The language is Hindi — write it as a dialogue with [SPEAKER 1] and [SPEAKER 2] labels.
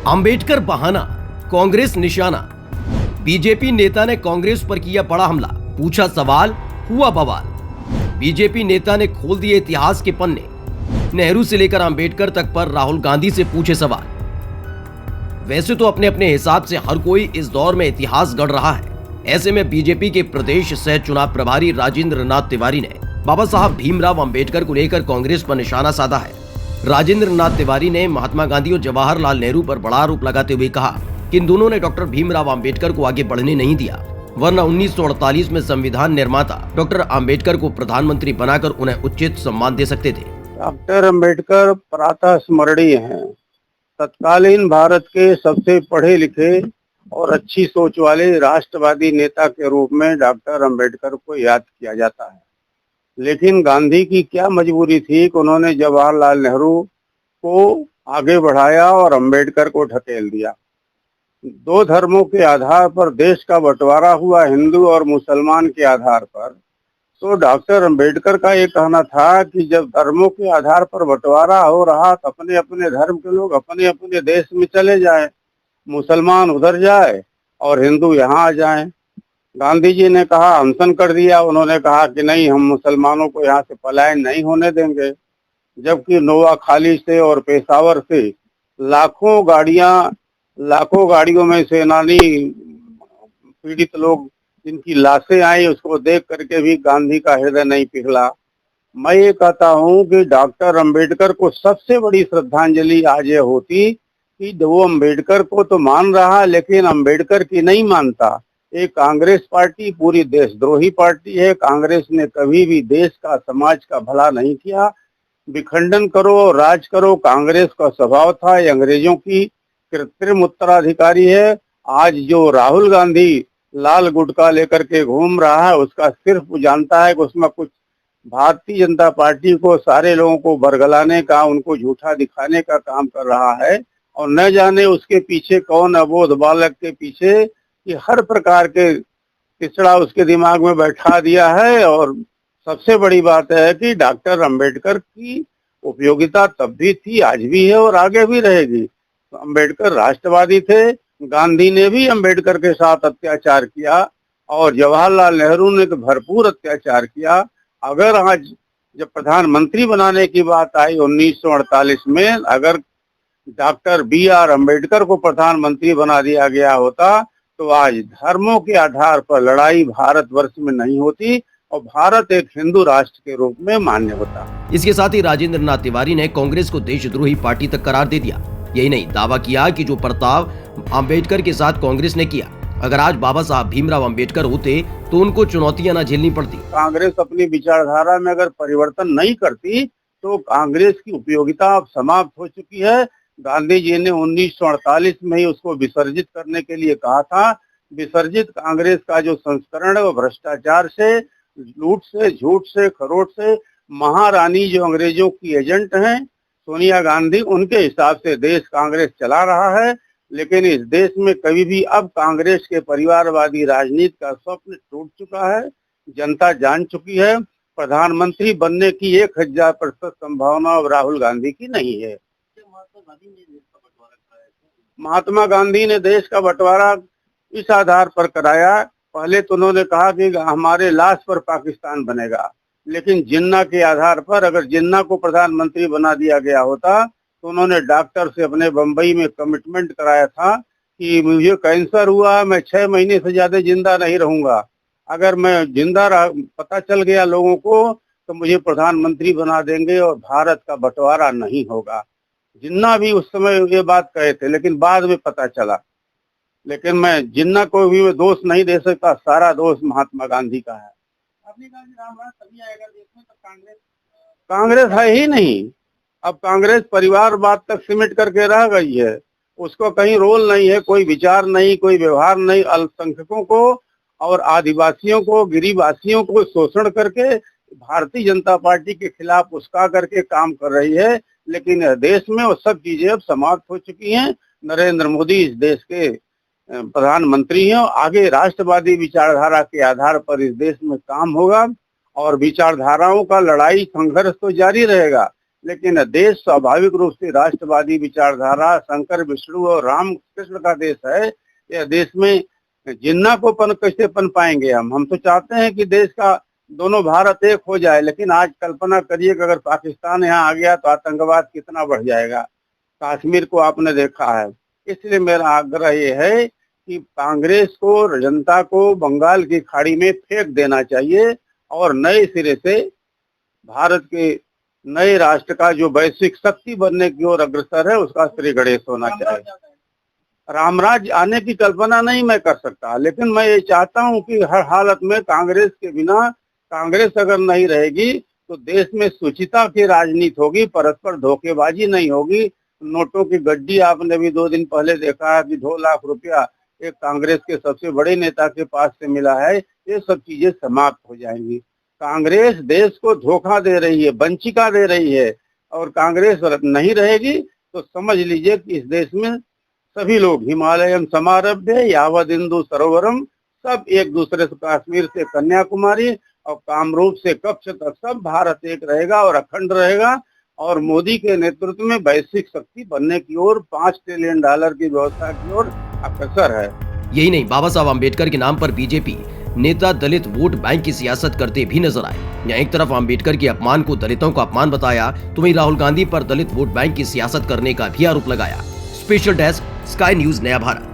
[SPEAKER 1] अंबेडकर बहाना, कांग्रेस निशाना। बीजेपी नेता ने कांग्रेस पर किया बड़ा हमला, पूछा सवाल, हुआ बवाल। बीजेपी नेता ने खोल दिए इतिहास के पन्ने, नेहरू से लेकर अंबेडकर तक पर राहुल गांधी से पूछे सवाल। वैसे तो अपने अपने हिसाब से हर कोई इस दौर में इतिहास गढ़ रहा है। ऐसे में बीजेपी के प्रदेश सह चुनाव प्रभारी राजेंद्र नाथ तिवारी ने बाबा साहब भीमराव अंबेडकर को लेकर कांग्रेस पर निशाना साधा है। राजेंद्र नाथ तिवारी ने महात्मा गांधी और जवाहरलाल नेहरू पर बड़ा आरोप लगाते हुए कहा कि इन दोनों ने डॉक्टर भीमराव अंबेडकर को आगे बढ़ने नहीं दिया, वरना 1948 में संविधान निर्माता डॉक्टर अंबेडकर को प्रधानमंत्री बनाकर उन्हें उचित सम्मान दे सकते थे।
[SPEAKER 2] डॉक्टर अंबेडकर प्रातः स्मरणीय हैं। तत्कालीन भारत के सबसे पढ़े लिखे और अच्छी सोच वाले राष्ट्रवादी नेता के रूप में डॉक्टर अंबेडकर को याद किया जाता है। लेकिन गांधी की क्या मजबूरी थी कि उन्होंने जवाहरलाल नेहरू को आगे बढ़ाया और अंबेडकर को ढकेल दिया। दो धर्मों के आधार पर देश का बंटवारा हुआ, हिंदू और मुसलमान के आधार पर। तो डॉक्टर अंबेडकर का ये कहना था कि जब धर्मों के आधार पर बंटवारा हो रहा तो अपने अपने धर्म के लोग अपने अपने देश में चले जाएं, मुसलमान उधर जाए और हिंदू यहाँ आ जाएं। गांधी जी ने कहा, अनशन कर दिया। उन्होंने कहा कि नहीं, हम मुसलमानों को यहाँ से पलायन नहीं होने देंगे। जबकि नोआखाली से और पेशावर से लाखों गाड़ियों में सेनानी पीड़ित लोग जिनकी लाशें आई, उसको देख करके भी गांधी का हृदय नहीं पिघला। मैं ये कहता हूँ कि डॉक्टर अंबेडकर को सबसे बड़ी श्रद्धांजलि आज ये होती कि वो अंबेडकर को तो मान रहा लेकिन अंबेडकर की नहीं मानता। एक कांग्रेस पार्टी पूरी देशद्रोही पार्टी है। कांग्रेस ने कभी भी देश का, समाज का भला नहीं किया। विखंडन करो, राज करो, कांग्रेस का स्वभाव था। ये अंग्रेजों की कृत्रिम उत्तराधिकारी है। आज जो राहुल गांधी लाल गुटखा लेकर के घूम रहा है, उसका सिर्फ जानता है कि उसमें कुछ भारतीय जनता पार्टी को, सारे लोगों को बरगलाने का, उनको झूठा दिखाने का काम कर रहा है। और न जाने उसके पीछे कौन अबोध बालक के पीछे कि हर प्रकार के पिछड़ा उसके दिमाग में बैठा दिया है। और सबसे बड़ी बात है कि डॉक्टर अंबेडकर की उपयोगिता तब भी थी, आज भी है और आगे भी रहेगी। तो अंबेडकर राष्ट्रवादी थे। गांधी ने भी अंबेडकर के साथ अत्याचार किया और जवाहरलाल नेहरू ने तो भरपूर अत्याचार किया। अगर आज जब प्रधानमंत्री बनाने की बात आई 1948 में, अगर डॉक्टर BR अंबेडकर को प्रधानमंत्री बना दिया गया होता तो आज धर्मों के आधार पर लड़ाई भारतवर्ष में नहीं होती और भारत एक हिंदू राष्ट्र के रूप में मान्य होता।
[SPEAKER 1] इसके साथ ही राजेंद्र नाथ तिवारी ने कांग्रेस को देशद्रोही पार्टी तक करार दे दिया। यही नहीं, दावा किया कि जो बर्ताव अंबेडकर के साथ कांग्रेस ने किया, अगर आज बाबा साहब भीमराव अंबेडकर होते तो उनको चुनौतियां न झेलनी पड़ती।
[SPEAKER 2] कांग्रेस अपनी विचारधारा में अगर परिवर्तन नहीं करती तो कांग्रेस की उपयोगिता अब समाप्त हो चुकी है। गांधी जी ने 1948 में ही उसको विसर्जित करने के लिए कहा था। विसर्जित कांग्रेस का जो संस्करण है वो भ्रष्टाचार से, लूट से, झूठ से, खरोट से, महारानी जो अंग्रेजों की एजेंट हैं सोनिया गांधी, उनके हिसाब से देश कांग्रेस चला रहा है। लेकिन इस देश में कभी भी अब कांग्रेस के परिवारवादी राजनीति का स्वप्न टूट चुका है। जनता जान चुकी है प्रधानमंत्री बनने की 1000% संभावना अब राहुल गांधी की नहीं है। महात्मा गांधी ने देश का बंटवारा इस आधार पर कराया, पहले तो उन्होंने कहा कि हमारे लाश पर पाकिस्तान बनेगा, लेकिन जिन्ना के आधार पर, अगर जिन्ना को प्रधानमंत्री बना दिया गया होता तो उन्होंने डॉक्टर से अपने बम्बई में कमिटमेंट कराया था कि मुझे कैंसर हुआ, मैं 6 महीने से ज्यादा जिंदा नहीं रहूंगा। अगर मैं जिंदा पता चल गया लोगों को तो मुझे प्रधानमंत्री बना देंगे और भारत का बंटवारा नहीं होगा। जिन्ना भी उस समय ये बात कहे थे, लेकिन बाद में पता चला। लेकिन मैं जिन्ना को भी मैं दोष नहीं दे सकता, सारा दोष महात्मा गांधी का है। आपने कहा कि रामराज तभी आएगा देश में तो कांग्रेस है ही नहीं। अब कांग्रेस परिवारवाद तक सिमट करके रह गई है। उसको कहीं रोल नहीं है, कोई विचार नहीं, कोई व्यवहार नहीं। अल्पसंख्यकों को और आदिवासियों को, गिरिवासियों को शोषण करके भारतीय जनता पार्टी के खिलाफ उसका करके काम कर रही है। लेकिन देश में वो सब चीजें अब समाप्त हो चुकी हैं। नरेंद्र मोदी इस देश के प्रधानमंत्री हैं। आगे राष्ट्रवादी विचारधारा के आधार पर इस देश में काम होगा और विचारधाराओं का लड़ाई संघर्ष तो जारी रहेगा। लेकिन देश स्वाभाविक रूप से राष्ट्रवादी विचारधारा, शंकर विष्णु और राम कृष्ण का देश है। यह देश में जिन्ना को कैसे पन पाएंगे हम तो चाहते हैं कि देश का दोनों भारत एक हो जाए, लेकिन आज कल्पना करिए कि अगर पाकिस्तान यहाँ आ गया तो आतंकवाद कितना बढ़ जाएगा। कश्मीर को आपने देखा है। इसलिए मेरा आग्रह ये है कि कांग्रेस को, जनता को बंगाल की खाड़ी में फेंक देना चाहिए और नए सिरे से भारत के नए राष्ट्र का जो वैश्विक शक्ति बनने की ओर अग्रसर है उसका श्री गणेश होना चाहिए। रामराज आने की कल्पना नहीं मैं कर सकता, लेकिन मैं ये चाहता हूं कि हर हालत में कांग्रेस के बिना, कांग्रेस अगर नहीं रहेगी तो देश में सुचिता की राजनीति होगी, परस्पर धोखेबाजी नहीं होगी। नोटों की गड्डी आपने भी 2 दिन पहले देखा है कि 2 लाख रुपया एक कांग्रेस के सबसे बड़े नेता के पास से मिला है। ये सब चीजें समाप्त हो जाएंगी। कांग्रेस देश को धोखा दे रही है, वंचिका दे रही है, और कांग्रेस नहीं रहेगी तो समझ लीजिए कि इस देश में सभी लोग हिमालयम समारभ्य यावद इंदु सरोवरम, सब एक दूसरे से, कश्मीर से कन्याकुमारी और कामरूप से कच्छ तक सब भारत एक रहेगा और अखंड रहेगा। और मोदी के नेतृत्व में वैश्विक शक्ति बनने की ओर, $5 ट्रिलियन की व्यवस्था की ओर अग्रसर है।
[SPEAKER 1] यही नहीं, बाबा साहब अम्बेडकर के नाम पर बीजेपी नेता दलित वोट बैंक की सियासत करते भी नजर आए। यहाँ एक तरफ अम्बेडकर के अपमान को दलितों का अपमान बताया, तो वहीं राहुल गांधी पर दलित वोट बैंक की सियासत करने का भी आरोप लगाया। स्पेशल डेस्क, स्काई न्यूज, नया भारत।